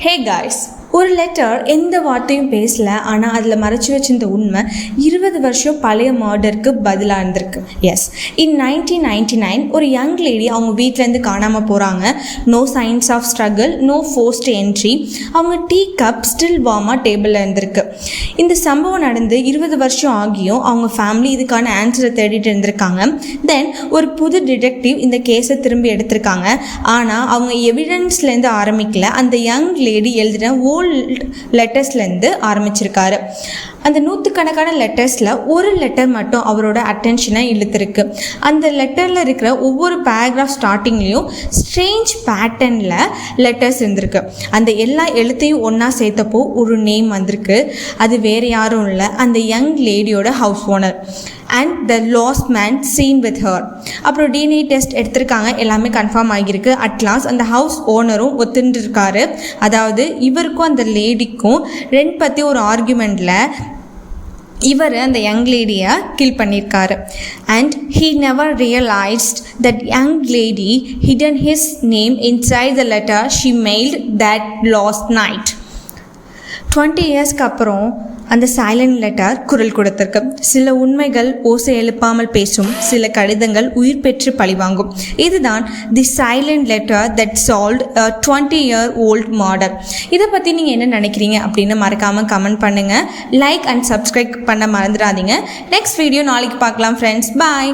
Hey guys, ஒரு letter எந்த வார்த்தையும் பேசலை, ஆனால் அதில் மறைச்சி வச்சிருந்த உண்மை 20 வருஷம் பழைய மர்டருக்கு பதிலாக இருந்திருக்கு. எஸ், இன் 1999 ஒரு யங் லேடி அவங்க வீட்டிலேருந்து காணாமல் போகிறாங்க. No signs of struggle, no forced entry. அவங்க டீ கப் ஸ்டில் வார்மாக டேபிளில் இருந்திருக்கு. இந்த சம்பவம் நடந்து 20 வருஷம் ஆகியும் அவங்க ஃபேமிலி இதுக்கான ஆன்சரை தேடிட்டு இருந்திருக்காங்க. தென் ஒரு புது டிடெக்டிவ் இந்த கேஸை திரும்பி எடுத்திருக்காங்க. ஆனால் அவங்க எவிடன்ஸ்லேருந்து ஆரம்பிக்கல, அந்த யங் லேடி எழுதின லெட்டர்ஸ்லேருந்து ஆரம்பிச்சிருக்காரு. அந்த 100கணக்கான லெட்டர்ஸில் ஒரு லெட்டர் மட்டும் அவரோட அட்டென்ஷனை இழுத்துருக்கு. அந்த லெட்டரில் இருக்கிற ஒவ்வொரு பேராகிராஃப் ஸ்டார்டிங்லேயும் ஸ்ட்ரேஞ்ச் பேட்டர்னில் லெட்டர்ஸ் இருந்திருக்கு. அந்த எல்லா எழுத்தையும் ஒன்றா சேர்த்தப்போ ஒரு நேம் வந்திருக்கு. அது வேறு யாரும் இல்லை, அந்த யங் லேடியோட house owner and the last man seen with her. அப்புறம் டிஎன்ஏ டெஸ்ட் எடுத்திருக்காங்க, எல்லாமே கன்ஃபார்ம் ஆகியிருக்கு. அட்லாஸ் அந்த ஹவுஸ் ஓனரும் ஒத்துட்டுருக்காரு. அதாவது இவருக்கும் அந்த லேடிக்கும் ரெண்ட் பற்றி ஒரு ஆர்குமெண்ட்டில் இவர் அந்த யங் லேடியை கில் பண்ணியிருக்காரு. And he never realised that young lady hidden his name inside the letter she mailed that last night. 20 இயர்ஸ்க்கு அப்புறம் அந்த சைலண்ட் லெட்டர் குரல் கொடுத்திருக்கு. சில உண்மைகள் ஓசை எழுப்பாமல் பேசும், சில கடிதங்கள் உயிர் பெற்று பழிவாங்கும். இதுதான் the silent letter that solved a 20-year-old murder. இதை பற்றி நீங்கள் என்ன நினைக்கிறீங்க அப்படின்னு மறக்காமல் கமெண்ட் பண்ணுங்கள். லைக் அண்ட் சப்ஸ்கிரைப் பண்ண மறந்துடாதீங்க. நெக்ஸ்ட் வீடியோ நாளைக்கு பார்க்கலாம் ஃப்ரெண்ட்ஸ். பாய்.